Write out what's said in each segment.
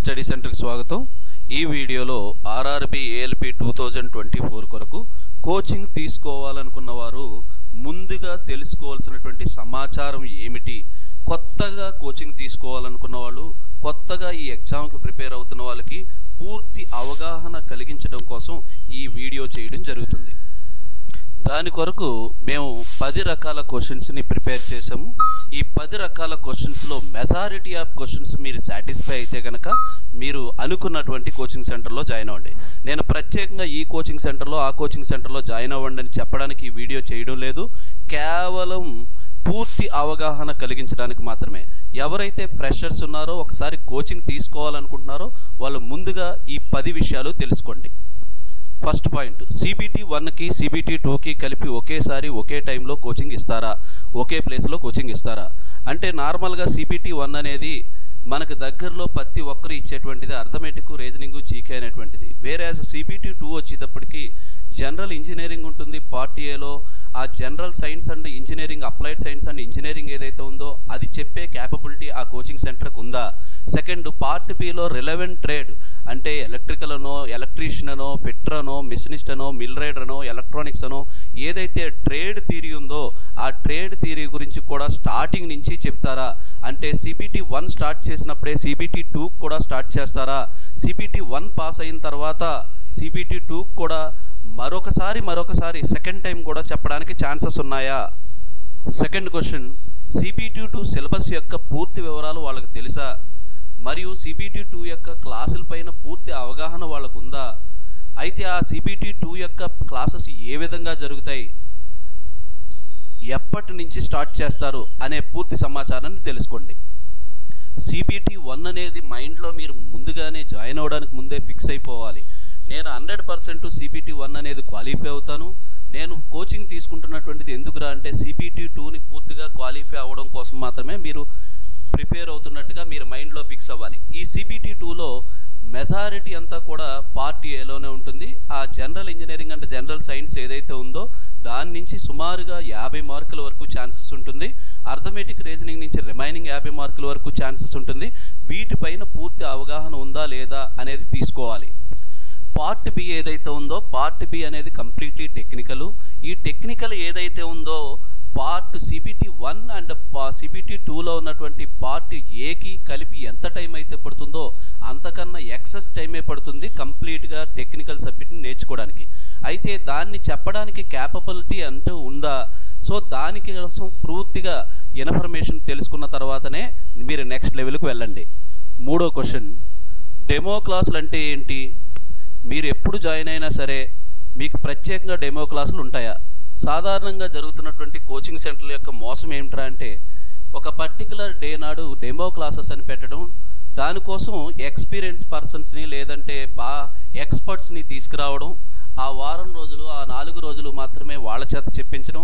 Study సెంటర్కి స్వాగతం. ఈ వీడియోలో ఆర్ఆర్బి ఏఎల్పి 2024 కొరకు కోచింగ్ తీసుకోవాలనుకున్న వారు ముందుగా తెలుసుకోవాల్సినటువంటి సమాచారం ఏమిటి, కొత్తగా కోచింగ్ తీసుకోవాలనుకున్న వాళ్ళు, కొత్తగా ఈ ఎగ్జామ్కి ప్రిపేర్ అవుతున్న వాళ్ళకి పూర్తి అవగాహన కలిగించడం కోసం ఈ వీడియో చేయడం జరుగుతుంది. దాని కొరకు మేము 10 రకాల క్వశ్చన్స్ని ప్రిపేర్ చేసాము. ఈ 10 రకాల క్వశ్చన్స్లో మెజారిటీ ఆఫ్ క్వశ్చన్స్ మీరు సాటిస్ఫై అయితే కనుక మీరు అనుకున్నటువంటి కోచింగ్ సెంటర్లో జాయిన్ అవ్వండి. నేను ప్రత్యేకంగా ఈ కోచింగ్ సెంటర్లో ఆ కోచింగ్ సెంటర్లో జాయిన్ అవ్వండి అని చెప్పడానికి ఈ వీడియో చేయడం లేదు. కేవలం పూర్తి అవగాహన కలిగించడానికి మాత్రమే. ఎవరైతే ఫ్రెషర్స్ ఉన్నారో, ఒకసారి కోచింగ్ తీసుకోవాలనుకుంటున్నారో వాళ్ళు ముందుగా ఈ 10 విషయాలు తెలుసుకోండి. ఫస్ట్ పాయింట్, CBT 1కి CBT 2కి కలిపి ఒకేసారి ఒకే టైంలో కోచింగ్ ఇస్తారా, ఒకే ప్లేస్లో కోచింగ్ ఇస్తారా అంటే నార్మల్గా CBT 1 అనేది మనకు దగ్గరలో ప్రతి ఒక్కరు ఇచ్చేటువంటిది అర్థమెటిక్, రీజనింగ్, జీకే అనేటువంటిది. వేరే CBT 2 వచ్చేటప్పటికి జనరల్ ఇంజనీరింగ్ ఉంటుంది. పార్ట్ ఏలో ఆ general science and engineering, applied science and engineering ఏదైతే ఉందో అది చెప్పే క్యాపబిలిటీ ఆ కోచింగ్ సెంటర్కి ఉందా. Second, part below relevant trade అంటే ఎలక్ట్రికల్ అనో, ఎలక్ట్రీషియన్ అనో, ఫిట్టర్ అనో, మిషనిస్ట్ అనో, మిల్ రైడర్ అనో, ఎలక్ట్రానిక్స్ అనో ఏదైతే ట్రేడ్ థియరీ ఉందో ఆ ట్రేడ్ థియరీ గురించి కూడా స్టార్టింగ్ నుంచి చెప్తారా అంటే CBT 1 స్టార్ట్ చేసినప్పుడే CBT 2 కూడా స్టార్ట్ చేస్తారా, CBT 1 పాస్ అయిన తర్వాత CBT 2 కూడా మరొకసారి సెకండ్ టైం కూడా చెప్పడానికి ఛాన్సెస్ ఉన్నాయా. సెకండ్ క్వశ్చన్, CBT 2 సిలబస్ యొక్క పూర్తి వివరాలు వాళ్ళకి తెలుసా, మరియు CBT 2 యొక్క క్లాసుల పైన పూర్తి అవగాహన వాళ్ళకు ఉందా. అయితే ఆ CBT 2 యొక్క క్లాసెస్ ఏ విధంగా జరుగుతాయి, ఎప్పటి నుంచి స్టార్ట్ చేస్తారు అనే పూర్తి సమాచారాన్ని తెలుసుకోండి. CBT 1 అనేది మైండ్లో మీరు ముందుగానే జాయిన్ అవ్వడానికి ముందే ఫిక్స్ అయిపోవాలి. నేను 100% CBT 1 అనేది క్వాలిఫై అవుతాను. నేను కోచింగ్ తీసుకుంటున్నటువంటిది ఎందుకురా అంటే CBT 2ని పూర్తిగా క్వాలిఫై అవ్వడం కోసం మాత్రమే మీరు ప్రిపేర్ అవుతున్నట్టుగా మీరు మైండ్లో ఫిక్స్ అవ్వాలి. ఈ CBT 2లో మెజారిటీ అంతా కూడా పార్ట్ ఏలోనే ఉంటుంది. ఆ జనరల్ ఇంజనీరింగ్ అంటే జనరల్ సైన్స్ ఏదైతే ఉందో దాని నుంచి సుమారుగా 50 మార్కుల వరకు ఛాన్సెస్ ఉంటుంది. అర్థమెటిక్, రీజనింగ్ నుంచి రిమైనింగ్ 50 మార్కుల వరకు ఛాన్సెస్ ఉంటుంది. వీటిపైన పూర్తి అవగాహన ఉందా లేదా అనేది తీసుకోవాలి. పార్ట్ బి ఏదైతే ఉందో పార్ట్ బి అనేది కంప్లీట్లీ టెక్నికల్. ఈ టెక్నికల్ ఏదైతే ఉందో పార్ట్ CBT 1 అండ్ CBT 2లో ఉన్నటువంటి పార్ట్ ఏకి కలిపి ఎంత టైం అయితే పడుతుందో అంతకన్నా ఎక్సెస్ టైమే పడుతుంది కంప్లీట్గా టెక్నికల్ సబ్జెక్ట్ని నేర్చుకోవడానికి. అయితే దాన్ని చెప్పడానికి క్యాపబిలిటీ అంటూ ఉందా. సో దానికి కోసం పూర్తిగా ఇన్ఫర్మేషన్ తెలుసుకున్న తర్వాతనే మీరు నెక్స్ట్ లెవెల్కి వెళ్ళండి. మూడో క్వశ్చన్, డెమో క్లాసులు అంటే ఏంటి. మీరు ఎప్పుడు జాయిన్ అయినా సరే మీకు ప్రత్యేకంగా డెమో క్లాసులు ఉంటాయా. సాధారణంగా జరుగుతున్నటువంటి కోచింగ్ సెంటర్ల యొక్క మోసం ఏమిట్రా అంటే ఒక పర్టికులర్ డే నాడు డెమో క్లాసెస్ అని పెట్టడం, దానికోసం ఎక్స్పీరియన్స్ పర్సన్స్ని లేదంటే ఎక్స్పర్ట్స్ని తీసుకురావడం, ఆ వారం రోజులు ఆ 4 రోజులు మాత్రమే వాళ్ళ చేత చెప్పించడం,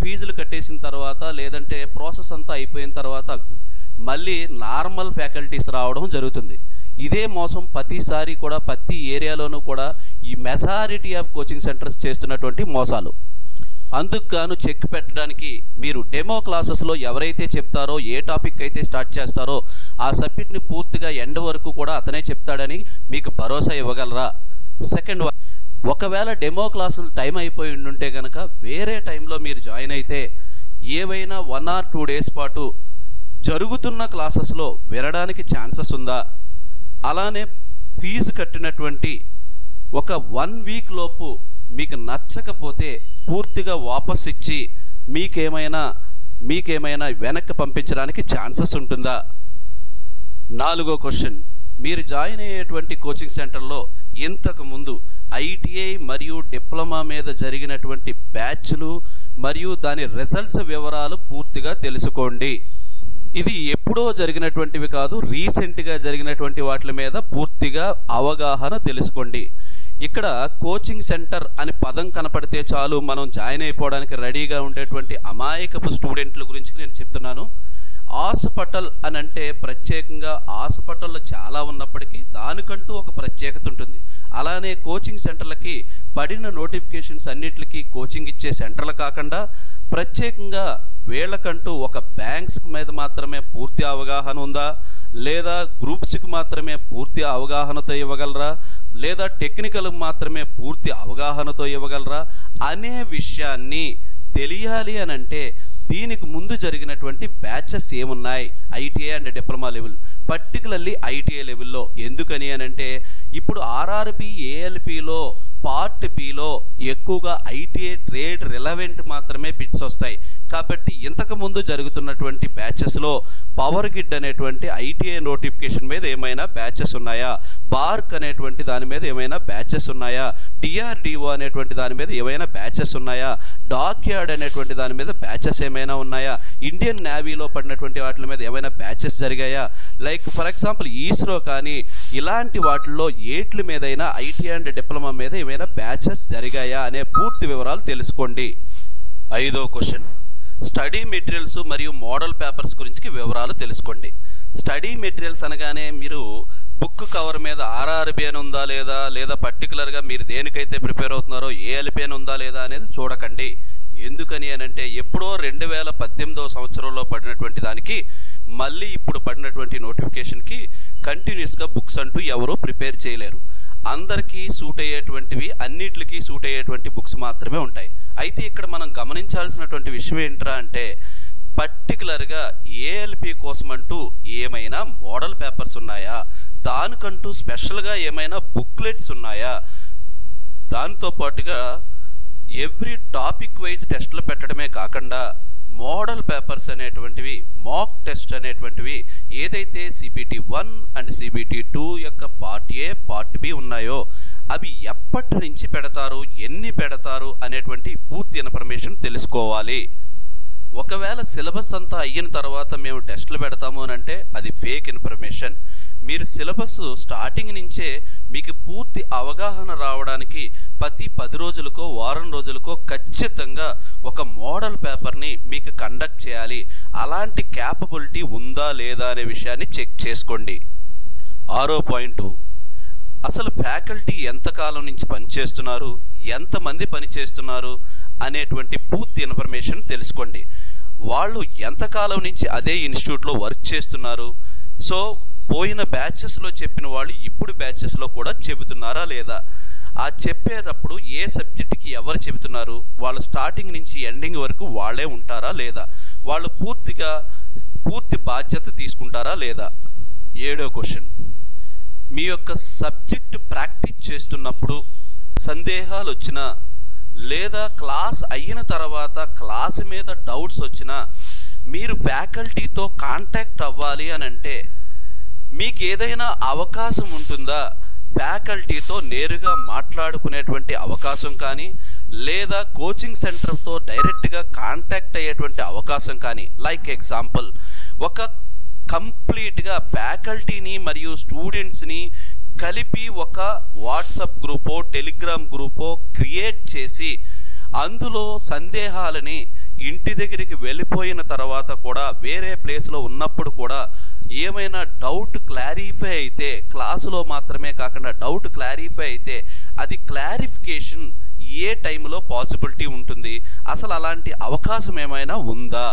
ఫీజులు కట్టేసిన తర్వాత లేదంటే ప్రాసెస్ అంతా అయిపోయిన తర్వాత మళ్ళీ నార్మల్ ఫ్యాకల్టీస్ రావడం జరుగుతుంది. ఇదే మోసం ప్రతిసారి కూడా ప్రతి ఏరియాలోనూ కూడా ఈ మెజారిటీ ఆఫ్ కోచింగ్ సెంటర్స్ చేస్తున్నటువంటి మోసాలు. అందుకు గాను చెక్ పెట్టడానికి మీరు డెమో క్లాసెస్లో ఎవరైతే చెప్తారో, ఏ టాపిక్ అయితే స్టార్ట్ చేస్తారో ఆ సబ్జెక్ట్ని పూర్తిగా ఎండ్ వరకు కూడా అతనే చెప్తాడని మీకు భరోసా ఇవ్వగలరా. సెకండ్, ఒకవేళ డెమో క్లాసులు టైం అయిపోయి ఉంటే కనుక వేరే టైంలో మీరు జాయిన్ అయితే ఏవైనా 1 or 2 days పాటు జరుగుతున్న క్లాసెస్లో వినడానికి ఛాన్సెస్ ఉందా. అలానే ఫీజు కట్టినటువంటి ఒక 1 week లోపు మీకు నచ్చకపోతే పూర్తిగా వాపస్ ఇచ్చి మీకేమైనా వెనక్కి పంపించడానికి ఛాన్సెస్ ఉంటుందా. నాలుగో క్వశ్చన్, మీరు జాయిన్ అయ్యేటువంటి కోచింగ్ సెంటర్లో ఇంతకు ముందు ITI మరియు డిప్లొమా మీద జరిగినటువంటి బ్యాచ్లు మరియు దాని రిజల్ట్స్ వివరాలు పూర్తిగా తెలుసుకోండి. ఇది ఎప్పుడో జరిగినటువంటివి కాదు, రీసెంట్గా జరిగినటువంటి వాటి మీద పూర్తిగా అవగాహన తెలుసుకోండి. ఇక్కడ కోచింగ్ సెంటర్ అని పదం కనపడితే చాలు మనం జాయిన్ అయిపోవడానికి రెడీగా ఉండేటువంటి అమాయకపు స్టూడెంట్ల గురించి నేను చెప్తున్నాను. హాస్పిటల్ అని అంటే ప్రత్యేకంగా హాస్పిటల్లో చాలా ఉన్నప్పటికీ దానికంటూ ఒక ప్రత్యేకత ఉంటుంది. అలానే కోచింగ్ సెంటర్లకి పడిన నోటిఫికేషన్స్ అన్నిటికీ కోచింగ్ ఇచ్చే సెంటర్లు కాకుండా ప్రత్యేకంగా వీళ్ళకంటూ ఒక బ్యాంక్స్ మీద మాత్రమే పూర్తి అవగాహన ఉందా, లేదా గ్రూప్స్కి మాత్రమే పూర్తి అవగాహనతో ఇవ్వగలరా, లేదా టెక్నికల్ మాత్రమే పూర్తి అవగాహనతో ఇవ్వగలరా అనే విషయాన్ని తెలియాలి అని అంటే దీనికి ముందు జరిగినటువంటి బ్యాచెస్ ఏమున్నాయి ITI and diploma level, particularly ITI లెవెల్లో. ఎందుకని అని అంటే ఇప్పుడు ఆర్ఆర్బి ఏఎల్పిలో పార్ట్ బిలో ఎక్కువగా ఐటీఐ ట్రేడ్ రిలవెంట్ మాత్రమే బిట్స్ వస్తాయి. కాబట్టి ఇంతకు ముందు జరుగుతున్నటువంటి బ్యాచెస్లో పవర్ గిడ్ అనేటువంటి ఐటీఐ నోటిఫికేషన్ మీద ఏమైనా బ్యాచెస్ ఉన్నాయా, బార్క్ అనేటువంటి దాని మీద ఏమైనా బ్యాచెస్ ఉన్నాయా, డిఆర్డిఓ అనేటువంటి దాని మీద ఏమైనా బ్యాచెస్ ఉన్నాయా, డాక్యార్డ్ అనేటువంటి దాని మీద బ్యాచెస్ ఏమైనా ఉన్నాయా, ఇండియన్ నేవీలో పడినటువంటి వాటి మీద ఏమైనా బ్యాచెస్ జరిగాయా, లైక్ ఫర్ ఎగ్జాంపుల్ ఈస్రో కానీ ఇలాంటి వాటిల్లో ఏట్ల మీదైనా ఐటీఐ అండ్ డిప్లొమా మీద ఏమైనా బ్యాచెస్ జరిగాయా అనే పూర్తి వివరాలు తెలుసుకోండి. 5వ క్వశ్చన్, స్టడీ మెటీరియల్స్ మరియు మోడల్ పేపర్స్ గురించి వివరాలు తెలుసుకోండి. స్టడీ మెటీరియల్స్ అనగానే మీరు బుక్ కవర్ మీద ఆర్ఆర్బి అని ఉందా లేదా, లేదా పర్టికులర్గా మీరు దేనికైతే ప్రిపేర్ అవుతున్నారో ఏఎల్పి అని ఉందా లేదా అనేది చూడకండి. ఎందుకని అని అంటే ఎప్పుడో 2018వ సంవత్సరంలో పడినటువంటి దానికి మళ్ళీ ఇప్పుడు పడినటువంటి నోటిఫికేషన్కి కంటిన్యూస్గా బుక్స్ అంటూ ఎవరూ ప్రిపేర్ చేయలేరు. అందరికీ సూట్ అయ్యేటువంటివి, అన్నిటికీ సూట్ అయ్యేటువంటి బుక్స్ మాత్రమే ఉంటాయి. అయితే ఇక్కడ మనం గమనించాల్సినటువంటి విషయం ఏంట్రా అంటే పర్టికులర్గా ఏఎల్పి కోసం అంటూ ఏమైనా మోడల్ పేపర్స్ ఉన్నాయా, దానికంటూ స్పెషల్గా ఏమైనా బుక్లెట్స్ ఉన్నాయా, దాంతో పాటుగా ఎవ్రీ టాపిక్ వైజ్ టెస్టులు పెట్టడమే కాకుండా మోడల్ పేపర్స్ అనేటువంటివి, మాక్ టెస్ట్ అనేటువంటివి ఏదైతే సిబిటి 1 అండ్ సిబిటి 2 యొక్క పార్ట్ ఏ పార్ట్ బి ఉన్నాయో అవి ఎప్పటి నుంచి పెడతారు, ఎన్ని పెడతారు అనేటువంటి పూర్తి ఇన్ఫర్మేషన్ తెలుసుకోవాలి. ఒకవేళ సిలబస్ అంతా అయిన తర్వాత మేము టెస్టులు పెడతాము అని అంటే అది ఫేక్ ఇన్ఫర్మేషన్. మీరు సిలబస్ స్టార్టింగ్ నుంచే మీకు పూర్తి అవగాహన రావడానికి ప్రతి 10 రోజులకో వారం రోజులకో ఖచ్చితంగా ఒక మోడల్ పేపర్ని మీకు కండక్ట్ చేయాలి. అలాంటి క్యాపబిలిటీ ఉందా లేదా అనే విషయాన్ని చెక్ చేసుకోండి. 6వ పాయింట్, అసలు ఫ్యాకల్టీ ఎంతకాలం నుంచి పనిచేస్తున్నారు, ఎంతమంది పనిచేస్తున్నారు అనేటువంటి పూర్తి ఇన్ఫర్మేషన్ తెలుసుకోండి. వాళ్ళు ఎంతకాలం నుంచి అదే ఇన్స్టిట్యూట్లో వర్క్ చేస్తున్నారు, సో పోయిన బ్యాచెస్లో చెప్పిన వాళ్ళు ఇప్పుడు బ్యాచెస్లో కూడా చెబుతున్నారా లేదా, ఆ చెప్పేటప్పుడు ఏ సబ్జెక్ట్కి ఎవరు చెబుతున్నారు, వాళ్ళు స్టార్టింగ్ నుంచి ఎండింగ్ వరకు వాళ్ళే ఉంటారా లేదా, వాళ్ళు పూర్తి బాధ్యత తీసుకుంటారా లేదా. 7వ క్వశ్చన్, మీ యొక్క సబ్జెక్ట్ ప్రాక్టీస్ చేస్తున్నప్పుడు సందేహాలు వచ్చినా లేదా క్లాస్ అయిన తర్వాత క్లాస్ మీద డౌట్స్ వచ్చినా మీరు ఫ్యాకల్టీతో కాంటాక్ట్ అవ్వాలి అని అంటే మీకు ఏదైనా అవకాశం ఉంటుందా, ఫ్యాకల్టీతో నేరుగా మాట్లాడుకునేటువంటి అవకాశం కానీ లేదా కోచింగ్ సెంటర్తో డైరెక్ట్గా కాంటాక్ట్ అయ్యేటువంటి అవకాశం కానీ. లైక్ ఎగ్జాంపుల్, ఒక కంప్లీట్గా ఫ్యాకల్టీని మరియు స్టూడెంట్స్ని కలిపి ఒక వాట్సాప్ గ్రూపో టెలిగ్రామ్ గ్రూపో క్రియేట్ చేసి అందులో సందేహాలని ఇంటి దగ్గరికి వెళ్ళిపోయిన తర్వాత కూడా వేరే ప్లేస్లో ఉన్నప్పుడు కూడా ఏమైనా డౌట్ క్లారిఫై అయితే, క్లాసులో మాత్రమే కాకుండా డౌట్ క్లారిఫై అయితే అది క్లారిఫికేషన్ ఏ టైంలో పాసిబిలిటీ ఉంటుంది, అసలు అలాంటి అవకాశం ఏమైనా ఉందా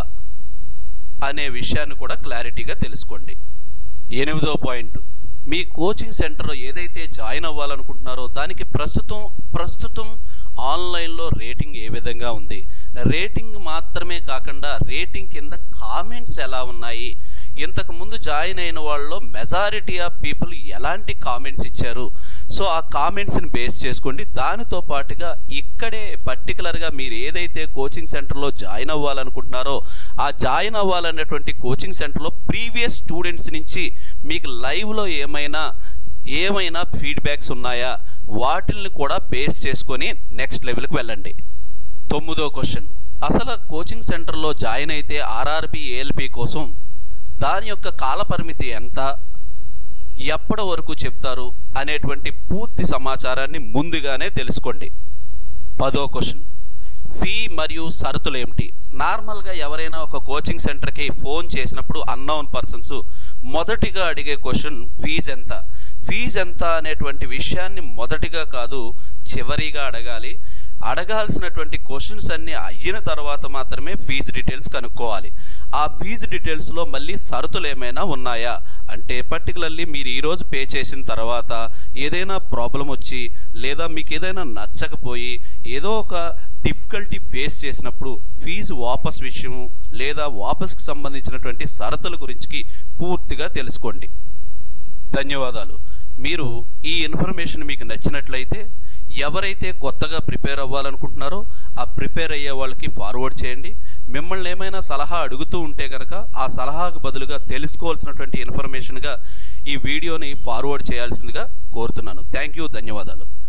అనే విషయాన్ని కూడా క్లారిటీగా తెలుసుకోండి. 8వ పాయింట్, మీ కోచింగ్ సెంటర్లో ఏదైతే జాయిన్ అవ్వాలనుకుంటున్నారో దానికి ప్రస్తుతం ఆన్లైన్లో రేటింగ్ ఏ విధంగా ఉంది, రేటింగ్ మాత్రమే కాకుండా రేటింగ్ కింద కామెంట్స్ ఎలా ఉన్నాయి, ఇంతకు ముందు జాయిన్ అయిన వాళ్ళలో మెజారిటీ ఆఫ్ పీపుల్ ఎలాంటి కామెంట్స్ ఇచ్చారు, సో ఆ కామెంట్స్ని బేస్ చేసుకోండి. దానితో పాటుగా ఇక్కడే పర్టికులర్గా మీరు ఏదైతే కోచింగ్ సెంటర్లో జాయిన్ అవ్వాలనుకుంటున్నారో ఆ జాయిన్ అవ్వాలనేటువంటి కోచింగ్ సెంటర్లో ప్రీవియస్ స్టూడెంట్స్ నుంచి మీకు లైవ్లో ఏమైనా ఫీడ్బ్యాక్స్ ఉన్నాయా, వాటిల్ని కూడా బేస్ చేసుకొని నెక్స్ట్ లెవెల్కి వెళ్ళండి. 9వ క్వశ్చన్, అసలు కోచింగ్ సెంటర్లో జాయిన్ అయితే ఆర్ఆర్బి ఏఎల్పి కోసం దాని యొక్క కాలపరిమితి ఎంత, ఎప్పటి వరకు చెప్తారు అనేటువంటి పూర్తి సమాచారాన్ని ముందుగానే తెలుసుకోండి. 10వ క్వశ్చన్, ఫీ మరియు షరతులు ఏమిటి. నార్మల్గా ఎవరైనా ఒక కోచింగ్ సెంటర్కి ఫోన్ చేసినప్పుడు అన్నోన్ పర్సన్స్ మొదటిగా అడిగే క్వశ్చన్ ఫీజు ఎంత అనేటువంటి విషయాన్ని మొదటిగా కాదు చివరిగా అడగాలి. అడగాల్సినటువంటి క్వశ్చన్స్ అన్ని అయిన తర్వాత మాత్రమే ఫీజు డీటెయిల్స్ కనుక్కోవాలి. ఆ ఫీజు డీటెయిల్స్లో మళ్ళీ షరతులు ఏమైనా ఉన్నాయా, అంటే పర్టికులర్లీ మీరు ఈరోజు పే చేసిన తర్వాత ఏదైనా ప్రాబ్లం వచ్చి లేదా మీకు ఏదైనా నచ్చకపోయి ఏదో ఒక డిఫికల్టీ ఫేస్ చేసినప్పుడు ఫీజు వాపస్ విషయము లేదా వాపస్కి సంబంధించినటువంటి షరతుల గురించి పూర్తిగా తెలుసుకోండి. ధన్యవాదాలు. మీరు ఈ ఇన్ఫర్మేషన్ మీకు నచ్చినట్లయితే ఎవరైతే కొత్తగా ప్రిపేర్ అవ్వాలనుకుంటున్నారో ఆ ప్రిపేర్ అయ్యే వాళ్ళకి ఫార్వర్డ్ చేయండి. మిమ్మల్ని ఏమైనా సలహా అడుగుతూ ఉంటే కనుక ఆ సలహాకు బదులుగా తెలుసుకోవాల్సినటువంటి ఇన్ఫర్మేషన్గా ఈ వీడియోని ఫార్వర్డ్ చేయాల్సిందిగా కోరుతున్నాను. Thank you. ధన్యవాదాలు.